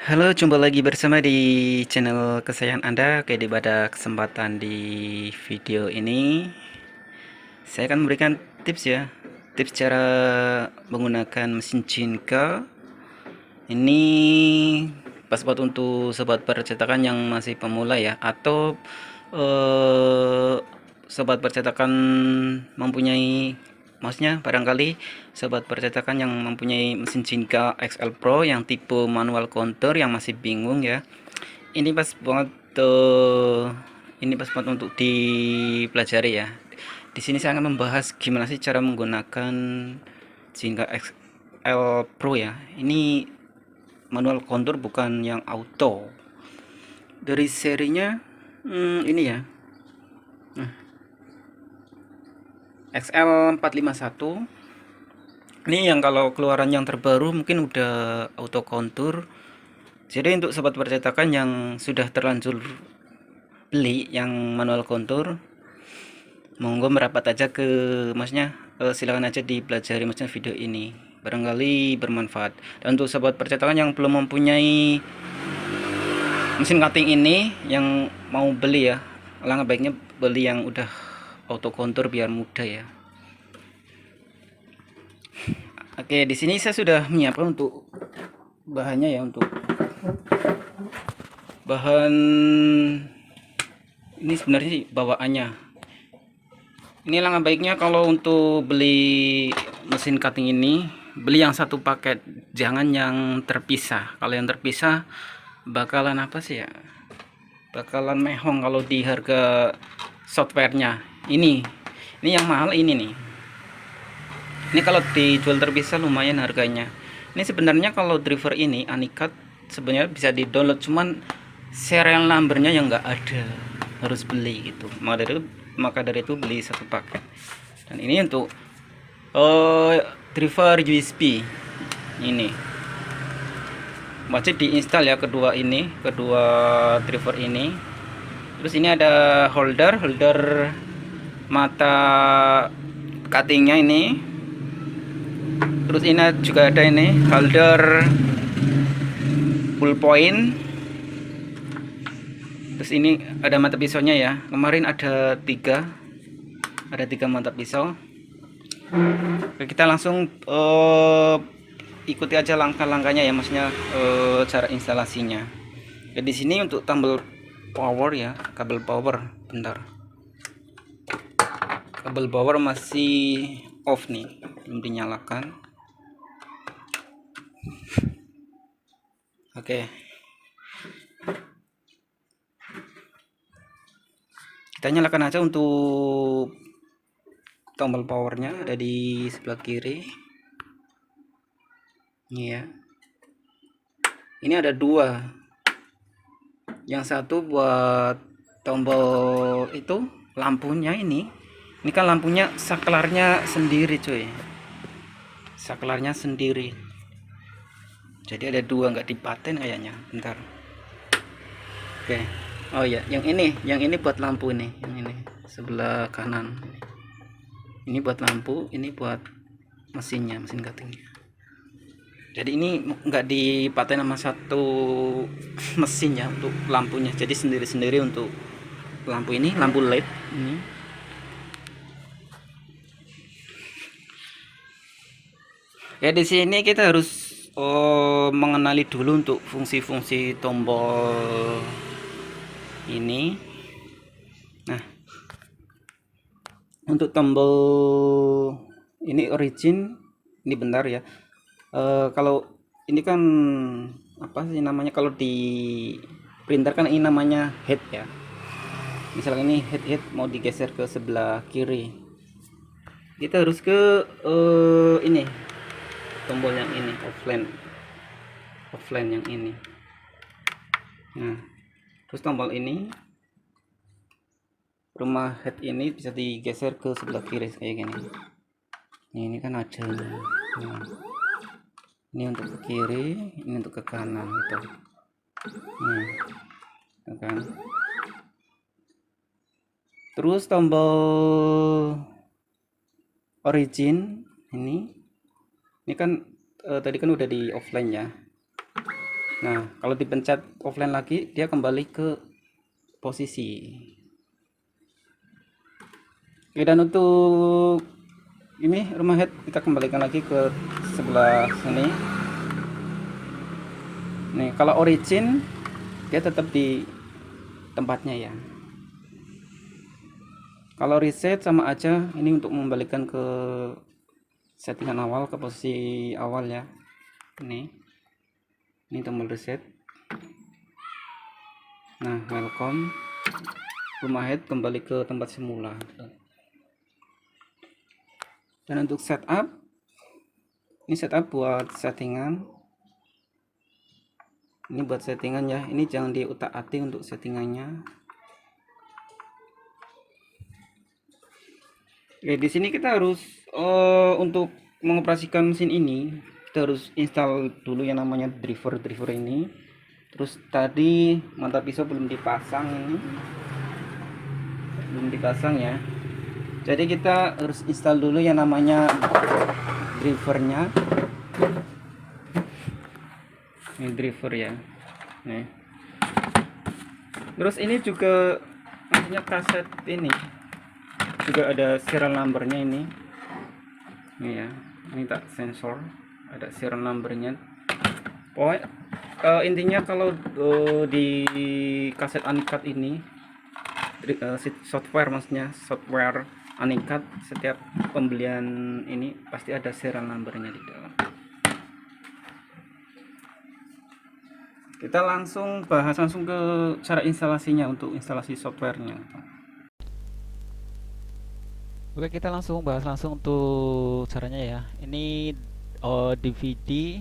Halo, jumpa lagi bersama di channel kesayangan Anda. Oke, pada kesempatan di video ini saya akan memberikan tips ya. Tips cara menggunakan mesin Jinka. Ini pas buat untuk sobat percetakan yang masih pemula ya, atau eh, sobat percetakan mempunyai, maksudnya barangkali sobat percetakan yang mempunyai mesin Jinka XL Pro yang tipe manual counter yang masih bingung ya. Ini pas banget ini pas banget untuk dipelajari ya. Di sini saya akan membahas gimana sih cara menggunakan Jinka XL Pro ya. Ini manual contour bukan yang auto. Dari serinya ini ya. Nah, XL451. Ini yang kalau keluaran yang terbaru mungkin udah auto contour. Jadi untuk sobat percetakan yang sudah terlanjur beli yang manual contour, monggo merapat aja ke, maksudnya silakan aja dipelajari maksudnya video ini, barangkali bermanfaat. Dan untuk sobat percetakan yang belum mempunyai mesin cutting ini, yang mau beli ya, alangkah baiknya beli yang udah auto contour biar mudah ya. Oke, di sini saya sudah menyiapkan untuk bahannya ya. Untuk bahan ini sebenarnya sih bawaannya. Ini langkah baiknya kalau untuk beli mesin cutting ini, beli yang satu paket, jangan yang terpisah. Kalau yang terpisah bakalan apa sih ya, bakalan mehong kalau di harga softwarenya. Ini yang mahal ini nih. Ini kalau dijual terpisah lumayan harganya. Ini sebenarnya kalau driver ini Anikat sebenarnya bisa di download, cuman serial numbernya yang nggak ada, harus beli gitu. Maka dari itu beli satu paket. Dan ini untuk driver USB ini wajib diinstal ya, kedua driver ini. Terus ini ada holder mata cuttingnya ini. Terus ini juga ada ini holder ballpoint. Terus ini ada mata pisaunya ya, kemarin ada tiga mata pisau. Oke, kita langsung ikuti aja langkah-langkahnya ya, maksudnya cara instalasinya. Jadi di sini untuk tombol power ya, kabel power, bentar, kabel power masih off nih, belum dinyalakan. Oke, kita nyalakan aja. Untuk tombol powernya ada di sebelah kiri ini ya. Ini ada dua, yang satu buat tombol itu lampunya. Ini kan lampunya saklarnya sendiri cuy, saklarnya sendiri. Jadi ada dua, nggak dipaten kayaknya, bentar. Oke, oh ya, yang ini buat lampu, ini yang ini sebelah kanan. Ini buat lampu, ini buat mesinnya, mesin cuttingnya. Jadi ini nggak dipaten sama satu mesin ya untuk lampunya, jadi sendiri-sendiri untuk lampu ini, lampu LED ini. Ya di sini kita harus mengenali dulu untuk fungsi-fungsi tombol ini. Nah, untuk tombol ini origin, ini bentar ya. Kalau ini kan apa sih namanya, kalau di printer kan ini namanya head ya. Misalkan ini head mau digeser ke sebelah kiri, kita harus ke ini tombol yang ini, offline yang ini. Nah, terus tombol ini, rumah head ini bisa digeser ke sebelah kiri kayak gini. Ini kan ada. Nah, ini untuk ke kiri, ini untuk ke kanan gitu. Nah, kan. Terus tombol origin ini kan tadi kan udah di offline ya. Nah, kalau dipencet offline lagi, dia kembali ke posisi. Oke, dan untuk ini rumah head kita kembalikan lagi ke sebelah sini. Nih, kalau origin dia tetap di tempatnya ya. Kalau reset sama aja, ini untuk membalikan ke settingan awal, ke posisi awal ya. Ini tombol reset. Nah, welcome. Rumah head kembali ke tempat semula. Dan untuk setup, ini setup buat settingan. Ini buat settingan ya. Ini jangan diutak-atik untuk settingannya. Oke, di sini kita harus untuk mengoperasikan mesin ini, kita harus install dulu yang namanya driver ini. Terus tadi mantap pisau belum dipasang, ini belum dipasang ya. Jadi kita harus install dulu yang namanya drivernya. Ini driver ya. Nih. Terus ini juga artinya kaset ini juga ada serial numbernya ini ya. Ini tak sensor, ada serial numbernya. Intinya kalau di kaset Anikat ini software, maksudnya software Anikat, setiap pembelian ini pasti ada serial numbernya di dalam. Kita langsung bahas langsung ke cara instalasinya untuk instalasi softwarenya. Oke, kita langsung bahas langsung untuk caranya ya. Ini DVD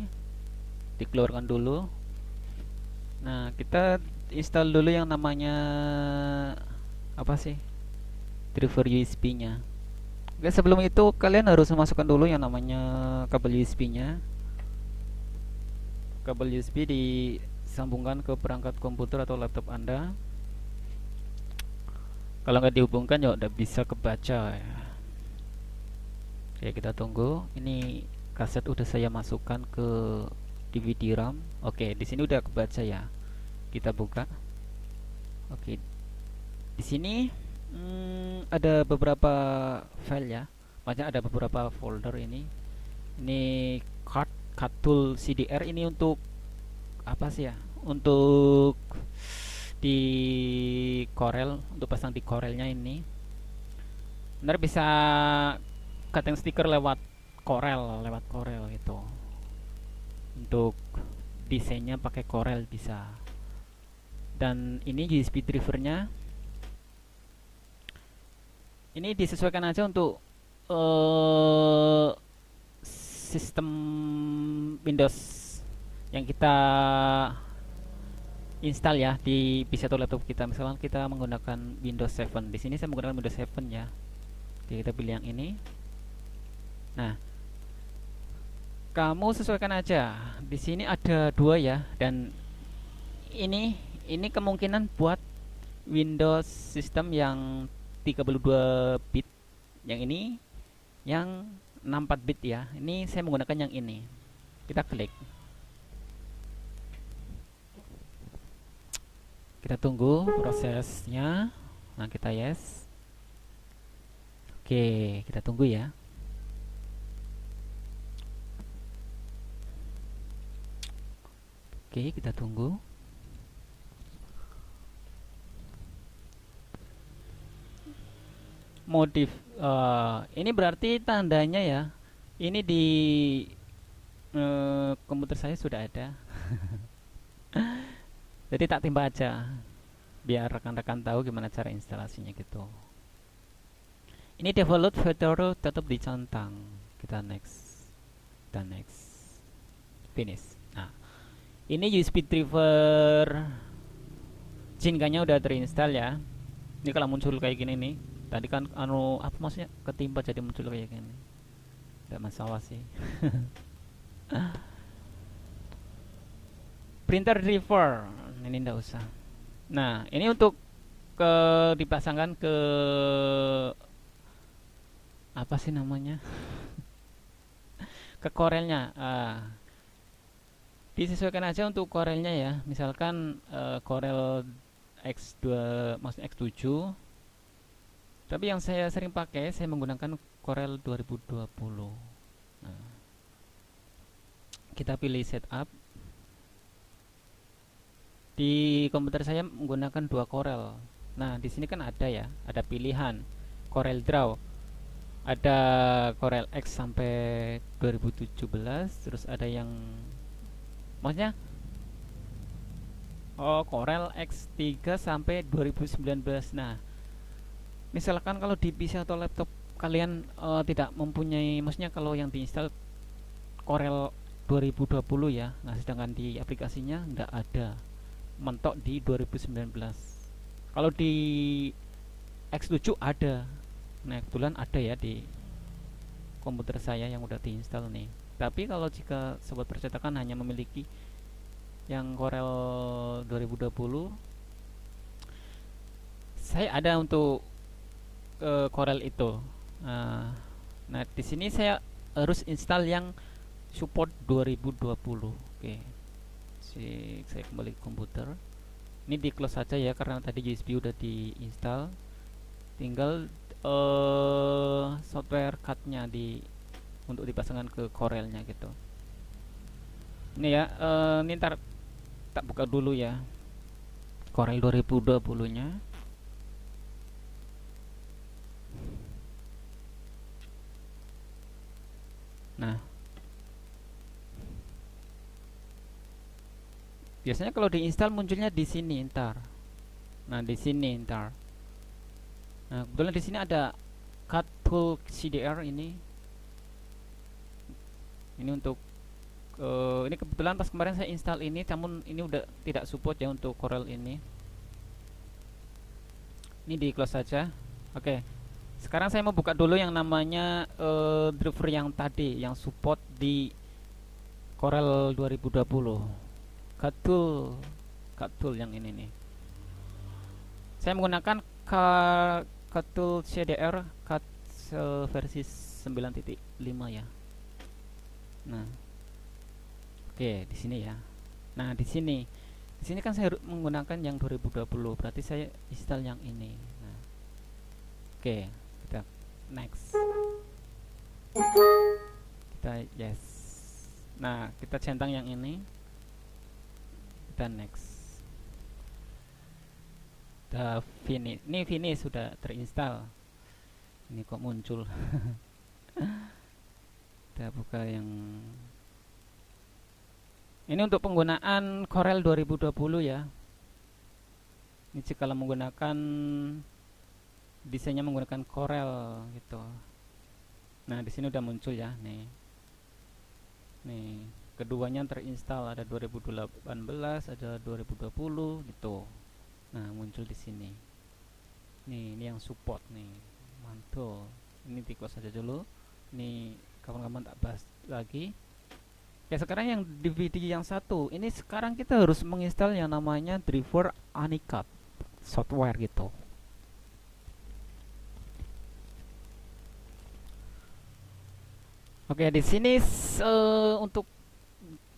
dikeluarkan dulu. Nah, kita install dulu yang namanya apa sih? Driver USB-nya. Oke, sebelum itu kalian harus memasukkan dulu yang namanya kabel USB-nya. Kabel USB disambungkan ke perangkat komputer atau laptop Anda. Kalau nggak dihubungkan ya udah bisa kebaca ya. Oke, kita tunggu. Ini kaset udah saya masukkan ke DVD RAM. Oke, di sini udah kebaca ya. Kita buka. Oke, di sini ada beberapa file ya. Maksudnya ada beberapa folder ini. Ini card tool CDR ini untuk apa sih ya? Untuk di Corel, untuk pasang di Corelnya ini. Ntar bisa cutting stiker lewat Corel gitu. Untuk desainnya pakai Corel bisa. Dan ini USB drivernya ini disesuaikan aja untuk sistem Windows yang kita install ya di PC atau laptop kita. Misalkan kita menggunakan Windows 7, di sini saya menggunakan Windows 7 ya. Jadi kita pilih yang ini. Nah, kamu sesuaikan aja. Di sini ada dua ya, dan ini kemungkinan buat Windows sistem yang 32 bit. Yang ini yang 64 bit ya. Ini saya menggunakan yang ini. Kita klik. Kita tunggu prosesnya. Nah, kita yes. Oke, kita tunggu ya. Oke, kita tunggu. Modif ini berarti tandanya ya. Ini di komputer saya sudah ada. Jadi tak timpa aja biar rekan-rekan tahu gimana cara instalasinya gitu. Ini default filter tetap dicentang. Kita next. Dan next. Finish. Nah, ini USB driver Jinga-nya udah terinstall ya. Ini kalau muncul kayak gini nih. Tadi kan apa maksudnya ketimpa jadi muncul kayak gini. Tidak masalah sih. Printer driver ini ndak usah. Nah, ini untuk dipasangkan ke apa sih namanya? Ke Corelnya. Disesuaikan aja untuk Corelnya ya. Misalkan Corel X2 maksudnya X7. Tapi yang saya sering pakai saya menggunakan Corel 2020. Nah, kita pilih setup. Di komputer saya menggunakan dua Corel. Nah, di sini kan ada ya, ada pilihan Corel Draw. Ada Corel X sampai 2017, terus ada yang maksudnya Corel X3 sampai 2019. Nah, misalkan kalau di PC atau laptop kalian tidak mempunyai, maksudnya kalau yang diinstal Corel 2020 ya. Nah, sedangkan di aplikasinya tidak ada, mentok di 2019. Kalau di X7 ada. Nah, kebetulan ada ya di komputer saya yang udah diinstal nih. Tapi kalau jika sobat percetakan hanya memiliki yang Corel 2020, saya ada untuk Corel itu. Nah, di sini saya harus install yang support 2020. Oke. Saya kembali ke komputer. Ini di close saja ya karena tadi USB udah diinstal. Tinggal software card-nya untuk dipasangkan ke Corelnya gitu. Ini ya, ini ntar tak buka dulu ya Corel 2020-nya. Nah, biasanya kalau diinstal munculnya di sini ntar. Nah, di sini ntar. Nah, kebetulan di sini ada cut tool CDR ini. Ini untuk ini kebetulan pas kemarin saya install ini, namun ini udah tidak support ya untuk Corel ini. Ini di close saja. Oke. Sekarang saya mau buka dulu yang namanya driver yang tadi yang support di Corel 2020. Cut tool yang ini nih. Saya menggunakan cut tool CDR cut versi 9.5 ya. Nah, oke, di sini ya. Nah, di sini kan saya menggunakan yang 2020, berarti saya install yang ini. Nah, oke, kita next. Kita yes. Nah, kita centang yang ini. Kita next. Udah finish. Ini finish sudah terinstall. Ini kok muncul. Kita buka yang ini untuk penggunaan Corel 2020 ya. Ini jika menggunakan desainnya menggunakan Corel gitu. Nah, di sini udah muncul ya, nih. Nih, keduanya terinstall, ada 2018, ada 2020 gitu. Nah, muncul di sini. Nih, ini yang support nih. Mantul. Ini di close aja dulu. Ini kapan-kapan tak bahas lagi. Ya, sekarang yang DVD yang satu ini, sekarang kita harus menginstal yang namanya driver Anicat software gitu. Oke, di sini untuk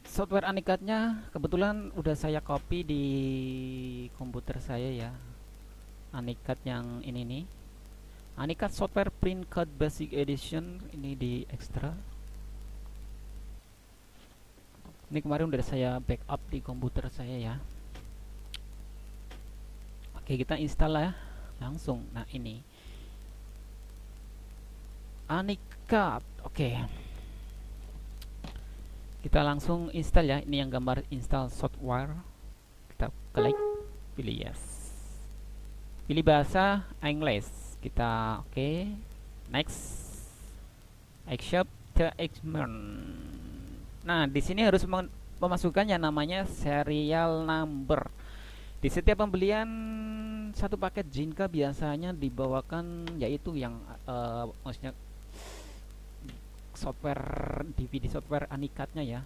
software Anicatnya kebetulan udah saya copy di komputer saya ya. Anicat yang ini nih, Anicat Software Print Code Basic Edition, ini di extra. Ini kemarin udah saya backup di komputer saya ya. Oke, kita install ya langsung. Nah, ini Anicat. Oke, kita langsung install ya. Ini yang gambar install software. Kita klik, pilih yes, pilih bahasa English. Kita oke, next, accept the agreement. Nah, di sini harus memasukkan yang namanya serial number. Di setiap pembelian satu paket Jinka biasanya dibawakan yaitu yang maksudnya software DVD software Anicatnya ya.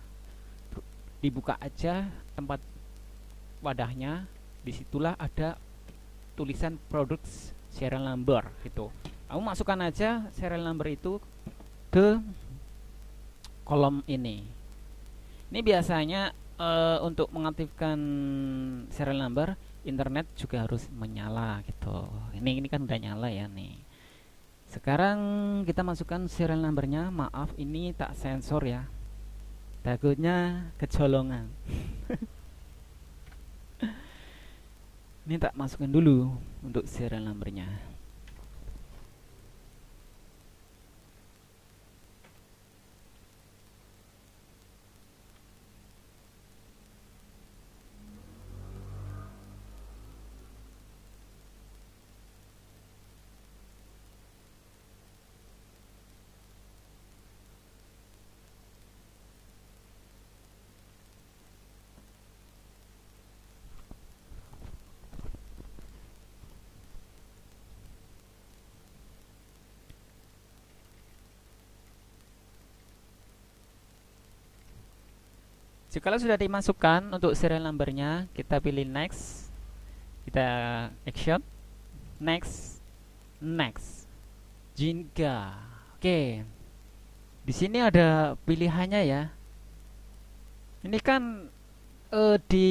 Dibuka aja tempat wadahnya, disitulah ada tulisan produk serial number gitu. Kamu masukkan aja serial number itu ke kolom ini. Ini biasanya untuk mengaktifkan serial number, internet juga harus menyala gitu. Ini kan udah nyala ya nih. Sekarang kita masukkan serial numbernya. Maaf ini tak sensor ya, takutnya kecolongan. Ini tak masukkan dulu untuk serial numbernya. Jika sudah dimasukkan untuk serial numbernya, kita pilih next, kita action, next, next, Jinga. Oke, di sini ada pilihannya ya. Ini kan di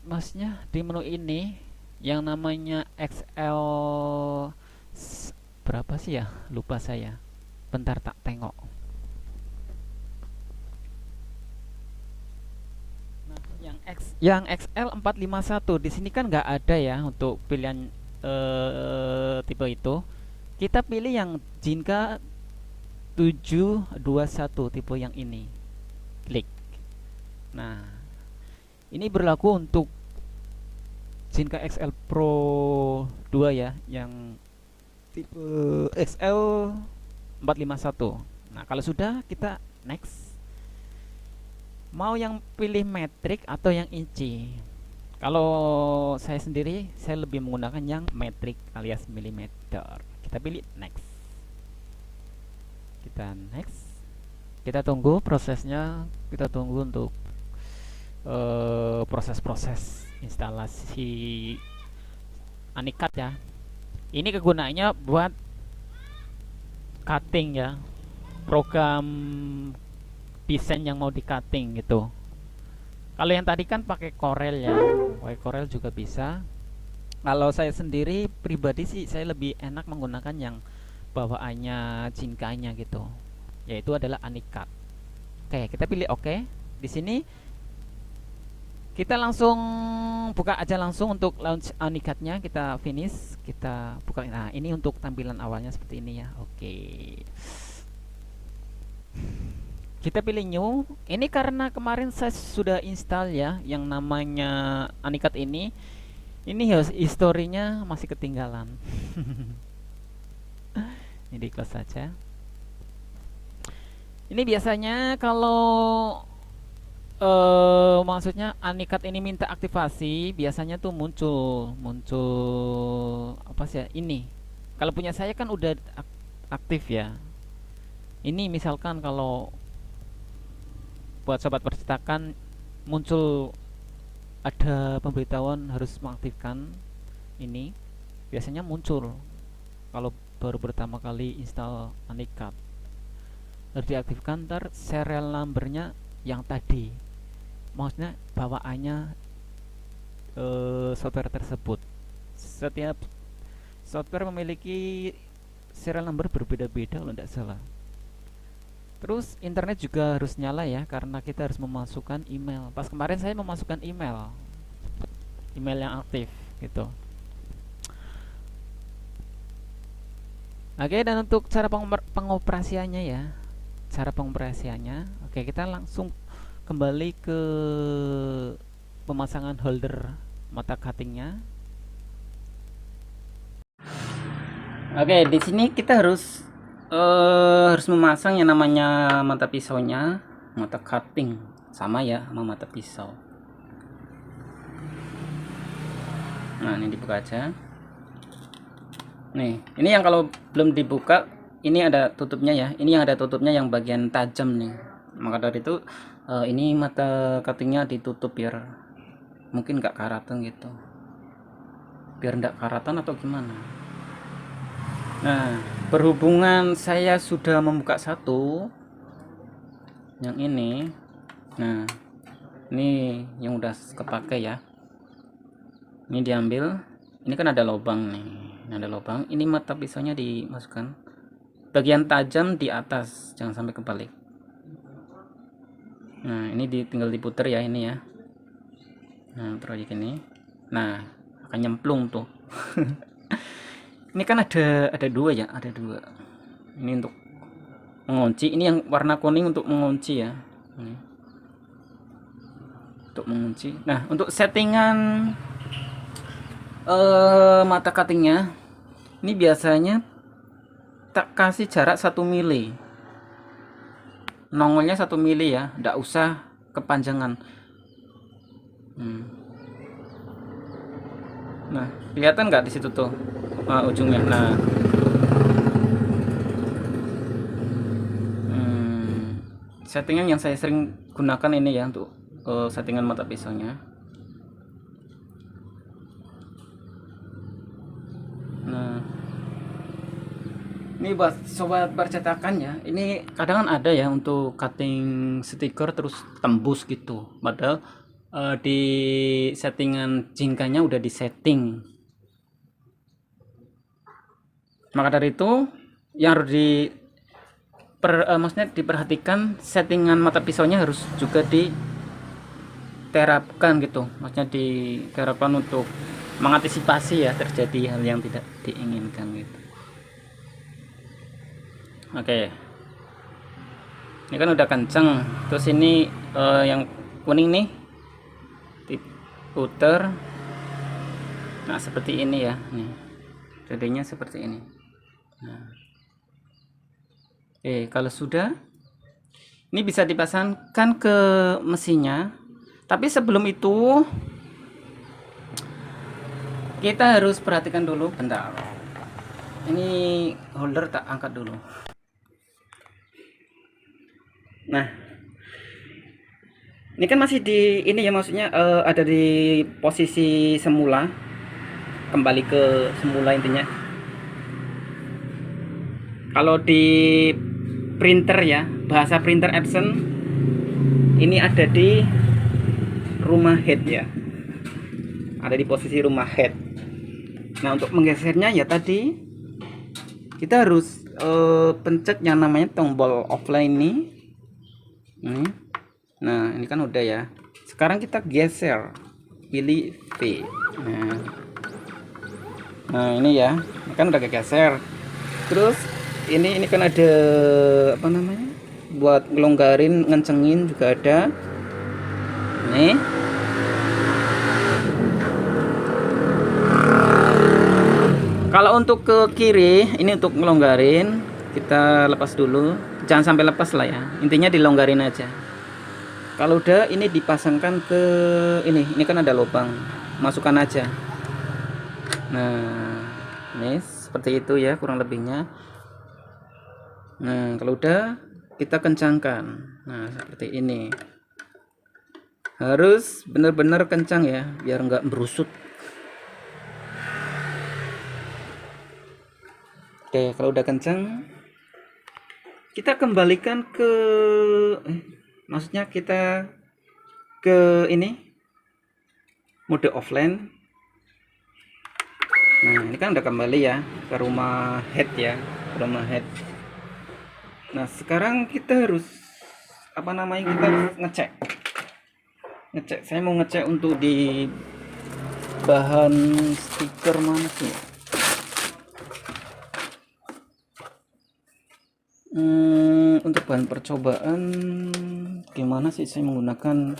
maksudnya di menu ini yang namanya XL berapa sih ya? Lupa saya. Bentar tak tengok. Yang XL 451 di sini kan nggak ada ya untuk pilihan tipe itu. Kita pilih yang Jinka 721 tipe yang ini. Klik. Nah, ini berlaku untuk Jinka XL Pro 2 ya, yang tipe XL 451. Nah, kalau sudah kita next. Mau yang pilih metrik atau yang inci? Kalau saya sendiri, saya lebih menggunakan yang metrik alias milimeter. Kita pilih next. Kita next. Kita tunggu prosesnya. Kita tunggu untuk proses-proses instalasi Anikat ya. Ini kegunaannya buat cutting ya. Program desain yang mau di cutting gitu. Kalau yang tadi kan pakai Corel ya, pakai Corel juga bisa. Kalau saya sendiri pribadi sih saya lebih enak menggunakan yang bawaannya Jinkanya gitu, yaitu adalah Anikat. Oke, kita pilih oke. Di sini kita langsung buka aja langsung untuk launch Anikatnya. Kita finish, kita buka. Nah, ini untuk tampilan awalnya seperti ini ya. Oke. Kita pilih new. Ini karena kemarin saya sudah install ya yang namanya Anikat ini. Ini historinya masih ketinggalan. Ini di close saja. Ini biasanya kalau maksudnya Anikat ini minta aktivasi, biasanya tuh muncul apa sih ya? Ini. Kalau punya saya kan udah aktif ya. Ini misalkan kalau buat sobat percetakan muncul ada pemberitahuan harus mengaktifkan ini, biasanya muncul kalau baru pertama kali install Anikat. Harus diaktifkan, ntar serial numbernya yang tadi, maksudnya bawaannya software tersebut. Setiap software memiliki serial number berbeda-beda kalau tidak salah. Terus internet juga harus nyala ya, karena kita harus memasukkan email. Pas kemarin saya memasukkan email yang aktif gitu. Oke, dan untuk cara pengoperasiannya ya, oke, kita langsung kembali ke pemasangan holder mata cuttingnya. Oke, di sini kita harus memasang yang namanya mata pisaunya, mata cutting, sama ya sama mata pisau. Nah, ini dibuka aja. Nih, ini yang kalau belum dibuka, ini ada tutupnya ya. Ini yang ada tutupnya yang bagian tajam nih. Maka dari itu ini mata cuttingnya ditutup biar mungkin nggak karatan gitu. Biar nggak karatan atau gimana. Nah, berhubungan saya sudah membuka satu yang ini. Nah, Ini yang udah kepake ya. Ini diambil. Ini kan ada lubang nih. Ini ada lubang. Ini mata pisaunya dimasukkan. Bagian tajam di atas, jangan sampai kebalik. Nah, ini tinggal diputer ya ini ya. Nah, proyek ini. Nah, akan nyemplung tuh. Ini kan ada dua ya, ada dua. Ini untuk mengunci. Ini yang warna kuning untuk mengunci ya. Ini. Untuk mengunci. Nah, untuk settingan mata cuttingnya, ini biasanya tak kasih jarak 1 mili. Nongolnya 1 mili ya, ndak usah kepanjangan. Nah, kelihatan nggak di situ tuh ujungnya. Nah, settingan yang saya sering gunakan ini ya untuk settingan mata pisaunya. Nah, ini buat sobat percetakan ya, ini kadang kan ada ya untuk cutting stiker terus tembus gitu, padahal di settingan jingkanya udah disetting. Maka dari itu yang harus maksudnya diperhatikan, settingan mata pisaunya harus juga diterapkan gitu, maksudnya diterapkan untuk mengantisipasi ya terjadi hal yang tidak diinginkan gitu. Oke, ini kan udah kenceng. Terus ini yang kuning nih diputer. Nah, seperti ini ya, nih jadinya seperti ini. Nah, oke, kalau sudah, ini bisa dipasangkan ke mesinnya. Tapi sebelum itu kita harus perhatikan dulu, bentar. Ini holder tak angkat dulu. Nah, ini kan masih di ini ya, maksudnya ada di posisi semula, kembali ke semula intinya. Kalau di printer ya, bahasa printer Epson, ini ada di rumah head ya, ada di posisi rumah head. Nah, untuk menggesernya ya tadi kita harus pencet yang namanya tombol offline ini. Nah, ini kan udah ya. Sekarang kita geser, pilih V. Nah, ini ya, ini kan udah kegeser. Terus ini kan ada apa namanya, buat ngelonggarin, ngencengin juga ada. Nih. Kalau untuk ke kiri, ini untuk ngelonggarin, kita lepas dulu. Jangan sampai lepas lah ya. Intinya dilonggarin aja. Kalau udah, ini dipasangkan ke ini kan ada lubang. Masukkan aja. Nah, ini seperti itu ya kurang lebihnya. Nah, kalau udah, kita kencangkan. Nah, seperti ini. Harus benar-benar kencang ya, biar nggak berusut. Oke, kalau udah kencang, kita kembalikan ke maksudnya kita ke ini mode offline. Nah, ini kan udah kembali ya ke rumah head ya, rumah head. Nah, sekarang kita harus apa namanya, kita harus ngecek. Saya mau ngecek untuk di bahan stiker mana sih? Untuk bahan percobaan gimana sih saya menggunakan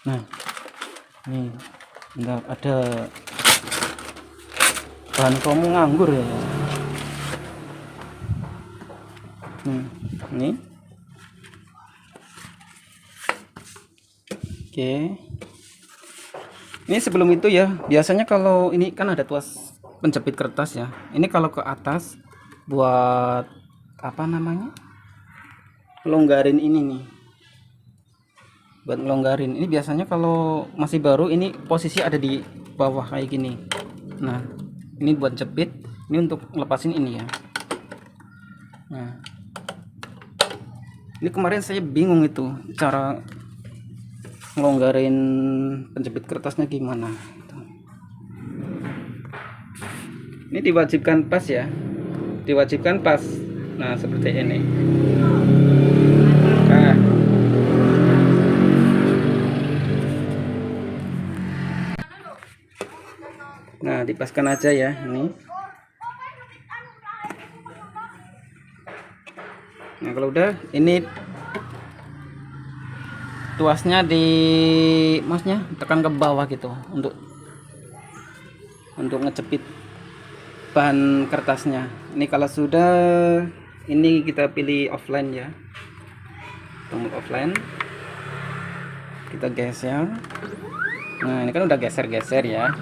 nah nih, enggak ada bahan kamu nganggur ya. Ini oke. Ini sebelum itu ya, biasanya kalau ini kan ada tuas penjepit kertas ya. Ini kalau ke atas buat apa namanya, longgarin ini nih, buat ngelonggarin. Ini biasanya kalau masih baru, ini posisi ada di bawah kayak gini. Nah, ini buat jepit, ini untuk lepasin ini ya. Nah, ini kemarin saya bingung itu cara ngelonggarin penjepit kertasnya gimana. Ini diwajibkan pas ya, diwajibkan pas. Nah, seperti ini. Nah, dipaskan aja ya ini. Nah, kalau udah ini tuasnya di masnya tekan ke bawah gitu untuk ngecepit bahan kertasnya. Ini kalau sudah, ini kita pilih offline ya, tombol offline, kita geser. Nah, ini kan udah geser-geser ya.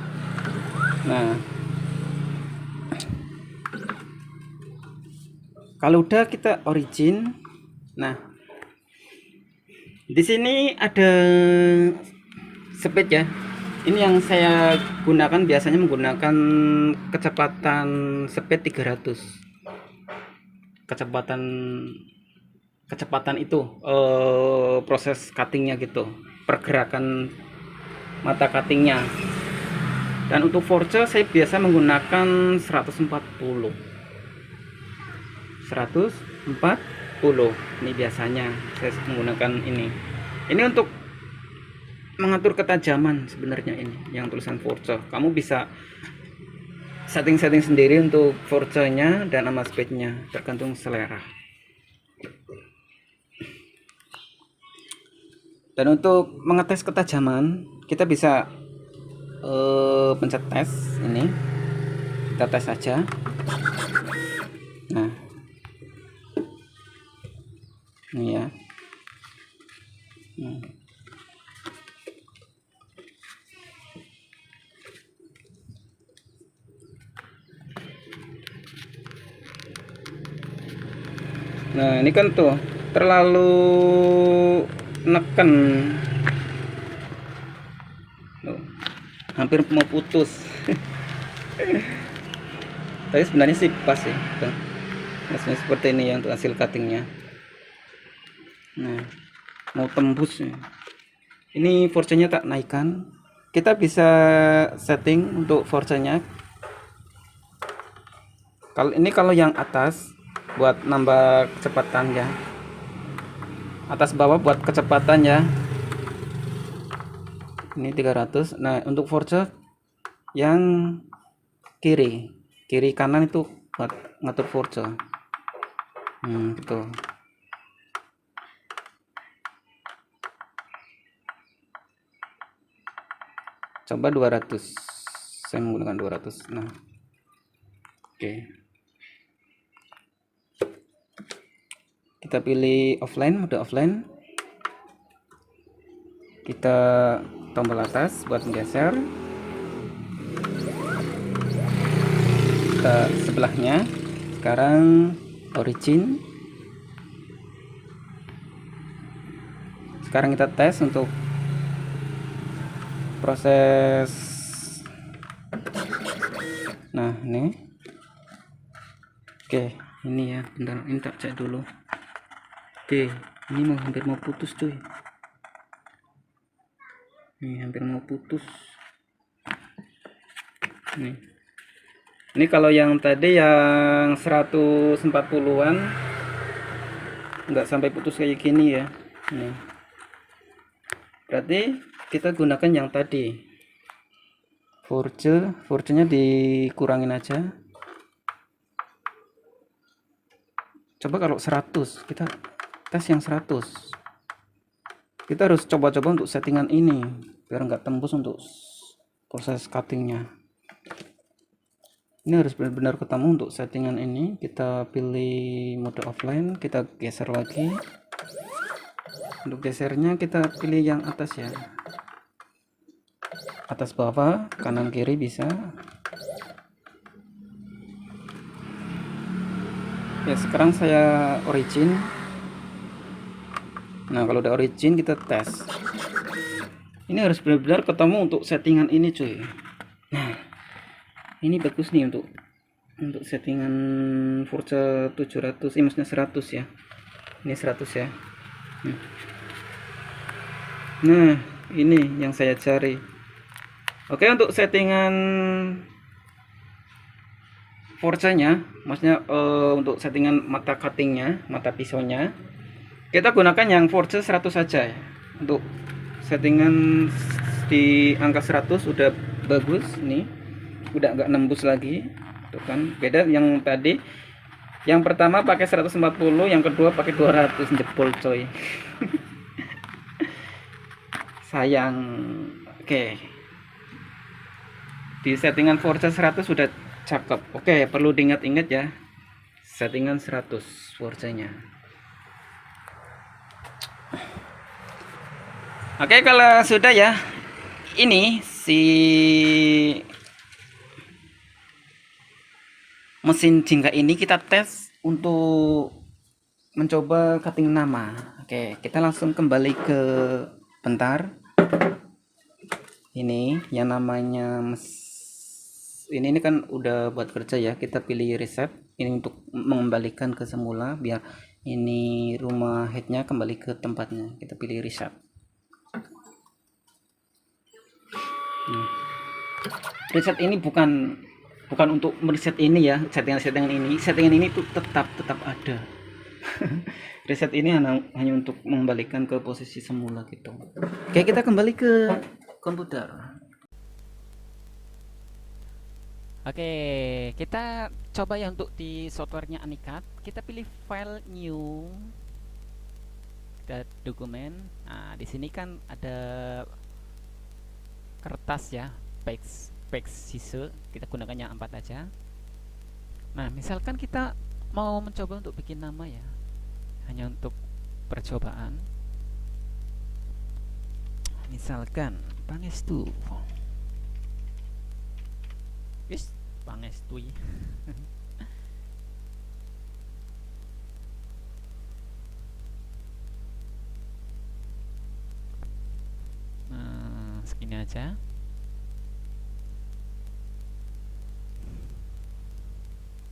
Nah, kalau udah kita origin. Nah, di sini ada speed ya. Ini yang saya gunakan, biasanya menggunakan kecepatan speed 300. Kecepatan itu proses cuttingnya gitu, pergerakan mata cuttingnya. Dan untuk forge saya biasa menggunakan 140. Ini biasanya saya menggunakan ini untuk mengatur ketajaman. Sebenarnya ini yang tulisan forge, kamu bisa setting sendiri untuk forge-nya dan sama speednya, tergantung selera. Dan untuk mengetes ketajaman, kita bisa pencet tes ini, kita tes aja. Nah, ini ya. Nah, ini kan tuh terlalu neken, hampir mau putus. Tapi sebenarnya sih pas sih, hasilnya seperti ini ya untuk hasil cuttingnya. Nah, mau tembus ya. Ini force-nya tak naikkan. Kita bisa setting untuk force-nya. Kalau yang atas buat nambah kecepatan ya, atas bawah buat kecepatan ya. Ini 300. Nah, untuk force yang kiri kanan itu buat ngatur force. Gitu. Coba 200. Saya menggunakan 200. Nah, oke. Kita pilih offline, mode offline. Kita tombol atas buat menggeser. Ke sebelahnya. Sekarang origin. Sekarang kita tes untuk proses. Nah, ini. Oke, ini ya, bentar, ini tak cek dulu. Oke, ini hampir mau putus cuy. Ini hampir mau putus. Ini kalau yang tadi yang 140-an nggak sampai putus kayak gini ya. Nih. Berarti kita gunakan yang tadi. Forge-nya dikurangin aja. Coba kalau 100, kita tes yang 100. Kita harus coba-coba untuk settingan ini biar nggak tembus untuk proses cuttingnya. Ini harus benar-benar ketemu untuk settingan ini. Kita pilih mode offline, kita geser lagi. Untuk gesernya kita pilih yang atas ya, atas bawah, kanan kiri bisa ya. Sekarang saya origin. Nah, kalau udah origin kita tes. Ini harus benar-benar ketemu untuk settingan ini cuy. Nah, ini bagus nih untuk untuk settingan Forza 700, maksudnya 100 ya, ini 100 ya. Nah ini yang saya cari. Oke, untuk settingan Forza-nya, maksudnya untuk settingan mata cuttingnya, mata pisaunya, kita gunakan yang Forza 100 saja ya. Untuk settingan di angka 100 udah bagus nih, udah nggak nembus lagi tuh kan. Beda yang tadi, yang pertama pakai 140, yang kedua pakai 200, jebol coy. Sayang. Oke, di settingan Forza 100 sudah cakep. Oke, perlu diingat-ingat ya, settingan 100 Forza-nya. Oke, kalau sudah ya, ini si mesin jingga ini kita tes untuk mencoba cutting nama. Oke, kita langsung kembali ke bentar. Ini yang namanya ini kan udah buat kerja ya. Kita pilih reset ini untuk mengembalikan ke semula, biar ini rumah headnya kembali ke tempatnya. Kita pilih reset. Reset ini bukan untuk mereset ini ya, settingan ini tuh tetap ada. Reset ini hanya untuk mengembalikan ke posisi semula gitu. Oke, kita kembali ke komputer. Oke, kita coba ya untuk di softwarenya Anikat. Kita pilih file new, kita dokumen. Nah, di sini kan ada kertas ya, page sise. Kita gunakan yang 4 aja. Nah, misalkan kita mau mencoba untuk bikin nama ya, hanya untuk percobaan. Misalkan Pangestu. Yes, Pangestui. Nah, segini aja.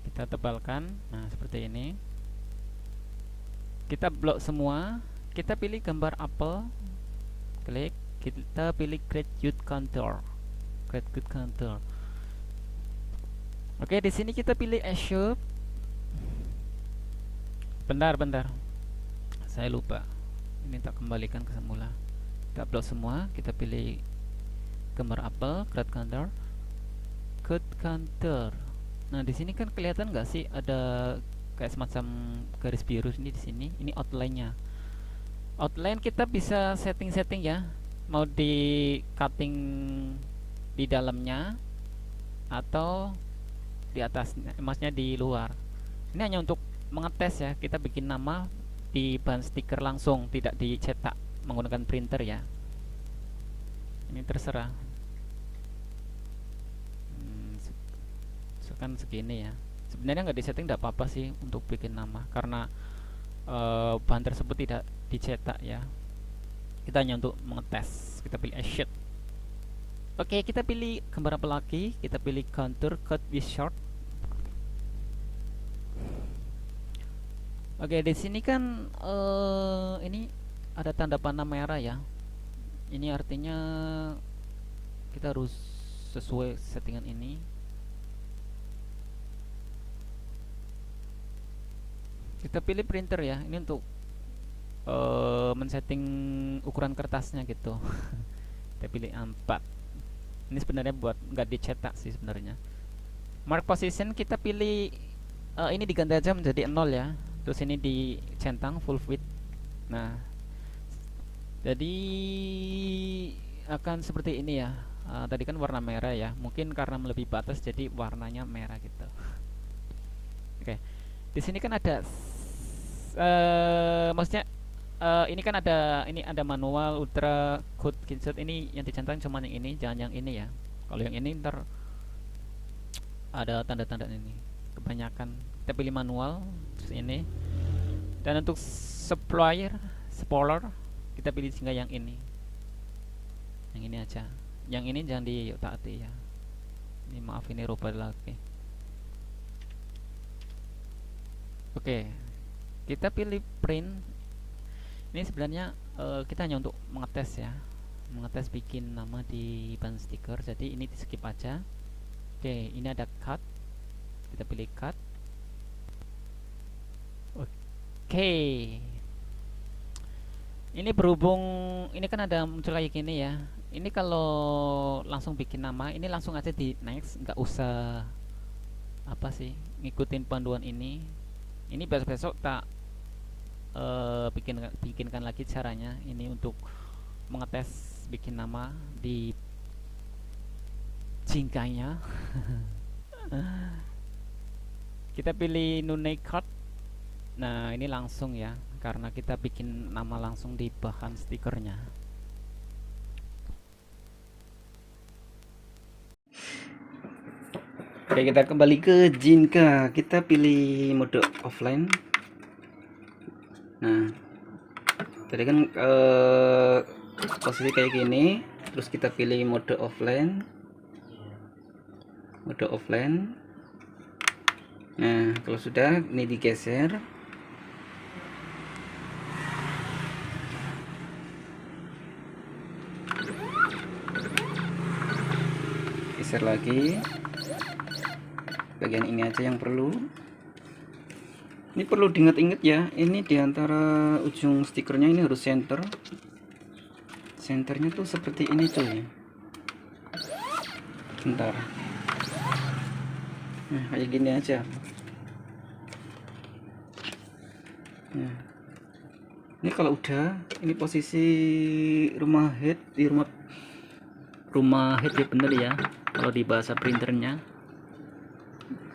Kita tebalkan. Nah, seperti ini. Kita blok semua. Kita pilih gambar apel. Klik. Kita pilih gradient contour. Gradient contour. Oke, di sini kita pilih shape. Bentar. Saya lupa. Ini tak kembalikan ke semula. Kita blok semua. Kita pilih gambar apel, gradient contour. Nah, di sini kan kelihatan nggak sih ada kayak semacam garis biru ini di sini. Ini outline-nya. Outline kita bisa setting ya. Mau di cutting di dalamnya atau di atasnya, maksudnya di luar. Ini hanya untuk mengetes ya. Kita bikin nama di bahan stiker langsung, tidak dicetak menggunakan printer ya. Ini terserah. Kan segini ya. Sebenarnya nggak disetting tidak apa-apa sih untuk bikin nama, karena bahan tersebut tidak dicetak ya. Kita hanya untuk mengetes. Kita pilih sheet. Oke, kita pilih gambar apa lagi? Kita pilih contour cut with short. Oke, di sini kan ini ada tanda panah merah ya. Ini artinya kita harus sesuai settingan ini. Kita pilih printer ya. Ini untuk men-setting ukuran kertasnya gitu. Kita pilih 4. Ini sebenarnya buat nggak dicetak sih sebenarnya. Mark position kita pilih ini diganti aja menjadi 0 ya. Terus ini dicentang full width. Nah, jadi akan seperti ini ya. Tadi kan warna merah ya. Mungkin karena melebihi batas jadi warnanya merah gitu. Oke. Di sini kan ada maksudnya ini kan ada manual, ultra, code, insert. Ini yang dicentang cuma yang ini, jangan yang ini ya. Kalau yang ini ntar ada tanda-tanda ini kebanyakan. Kita pilih manual, terus ini. Dan untuk spoiler kita pilih singa yang ini. Yang ini aja. Yang ini jangan ditaati ya. Ini maaf, ini rubah lagi. Oke, kita pilih print. Ini sebenarnya kita hanya untuk mengetes ya, mengetes bikin nama di ban stiker. Jadi ini di skip aja. Oke, ini ada cut, kita pilih cut. Oke, ini berhubung ini kan ada muncul kayak gini ya. Ini kalau langsung bikin nama, ini langsung aja di next, nggak usah apa sih ngikutin panduan ini. Ini besok-besok tak bikinkan lagi caranya ini untuk mengetes bikin nama di jingkanya. Kita pilih Nune Card. Nah, ini langsung ya, karena kita bikin nama langsung di bahan stikernya. Oke, kita kembali ke Jinka. Kita pilih mode offline. Nah, tadi kan posisi kayak gini, terus kita pilih mode offline. Mode offline. Nah, kalau sudah ini digeser. Geser lagi. Bagian ini aja yang perlu. Ini perlu diingat-ingat ya, ini diantara ujung stikernya ini harus center. Centernya tuh seperti ini cuy. Bentar. Nah, kayak gini aja. Nah, ini kalau udah, ini posisi rumah head di rumah head ya, bener ya kalau di bahasa printernya.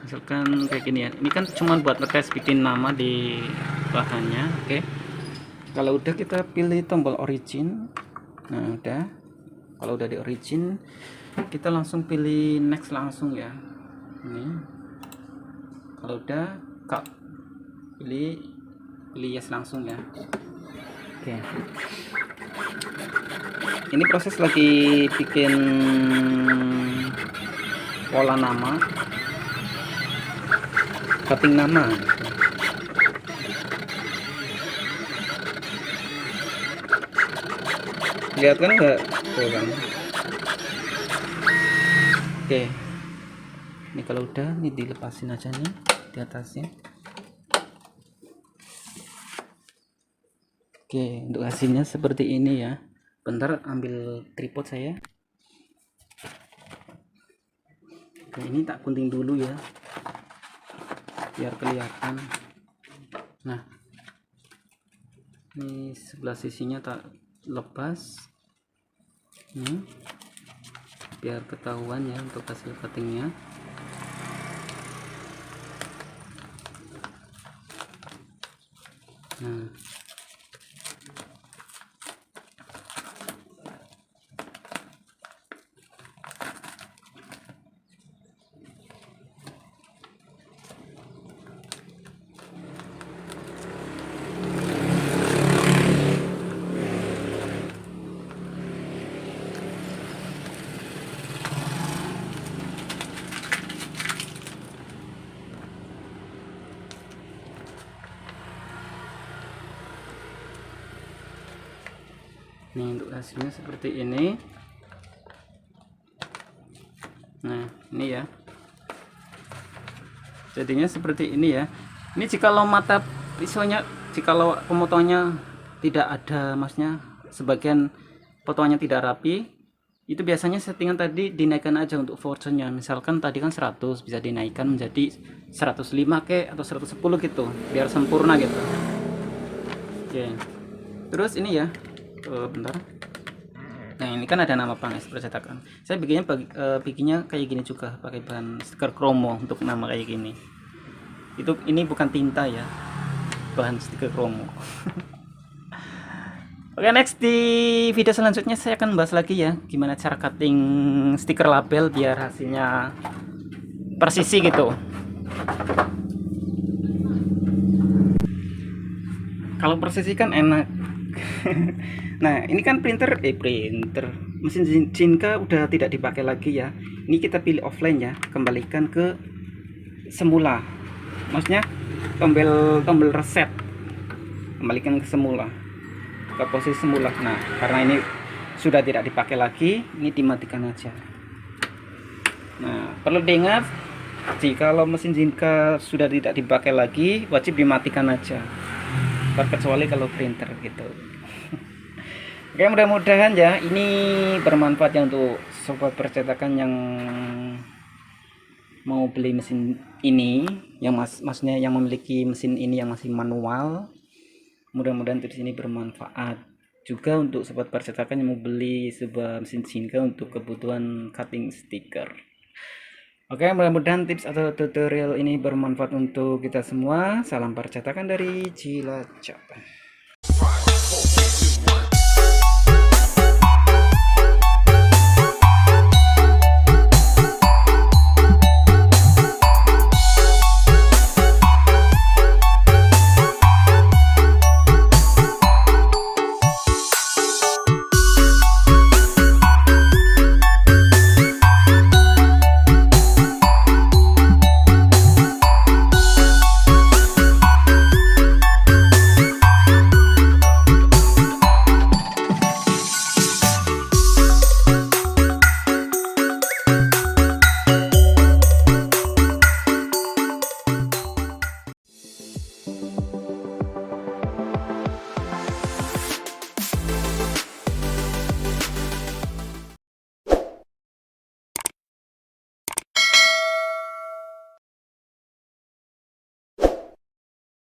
Misalkan kayak gini ya, ini kan cuma buat ngetes bikin nama di bahannya. Oke, kalau udah kita pilih tombol origin. Nah, udah, kalau udah di origin kita langsung pilih next langsung ya. Ini kalau udah pilih yes langsung ya. Oke, ini proses lagi bikin pola nama, cutting nama. Lihat kan enggak tuh kan. Oke, ini kalau udah, ini dilepasin aja nih di atasnya. Oke, untuk hasilnya seperti ini ya. Bentar, ambil tripod saya. Oke, ini tak gunting dulu ya, biar kelihatan. Nah, ini sebelah sisinya tak lepas. Biar ketahuan ya untuk hasil cuttingnya. Nah, nih untuk hasilnya seperti ini. Nah, ini ya, jadinya seperti ini ya. Ini jikalau mata pisaunya, jikalau pemotongannya tidak ada, maksudnya sebagian potongannya tidak rapi, itu biasanya settingan tadi dinaikkan aja untuk force-nya. Misalkan tadi kan 100, bisa dinaikkan menjadi 105 ke atau 110 gitu, biar sempurna gitu. Oke, terus ini ya, bentar. Nah, ini kan ada nama Pangex percetakan. Saya bikinnya kayak gini juga, pakai bahan stiker kromo untuk nama kayak gini. Ini bukan tinta ya, bahan stiker kromo. Oke, next di video selanjutnya saya akan bahas lagi ya, gimana cara cutting stiker label biar hasilnya persisi gitu. Kalau persisi kan enak. Nah, ini kan mesin Jinka udah tidak dipakai lagi ya. Ini kita pilih offline ya, kembalikan ke semula. maksudnya tombol tombol reset, kembalikan ke semula, ke posisi semula. Nah, karena ini sudah tidak dipakai lagi, ini dimatikan aja. Nah, perlu diingat, jika mesin Zinka sudah tidak dipakai lagi, wajib dimatikan aja, terkecuali kalau printer gitu. Oke, mudah-mudahan ya ini bermanfaat ya untuk sobat percetakan yang mau beli mesin ini, yang maksudnya yang memiliki mesin ini yang masih manual. Mudah-mudahan tips ini bermanfaat juga untuk sobat percetakan yang mau beli sebuah mesin Zinka untuk kebutuhan cutting stiker. Oke, mudah-mudahan tips atau tutorial ini bermanfaat untuk kita semua. Salam percetakan dari Cilacap.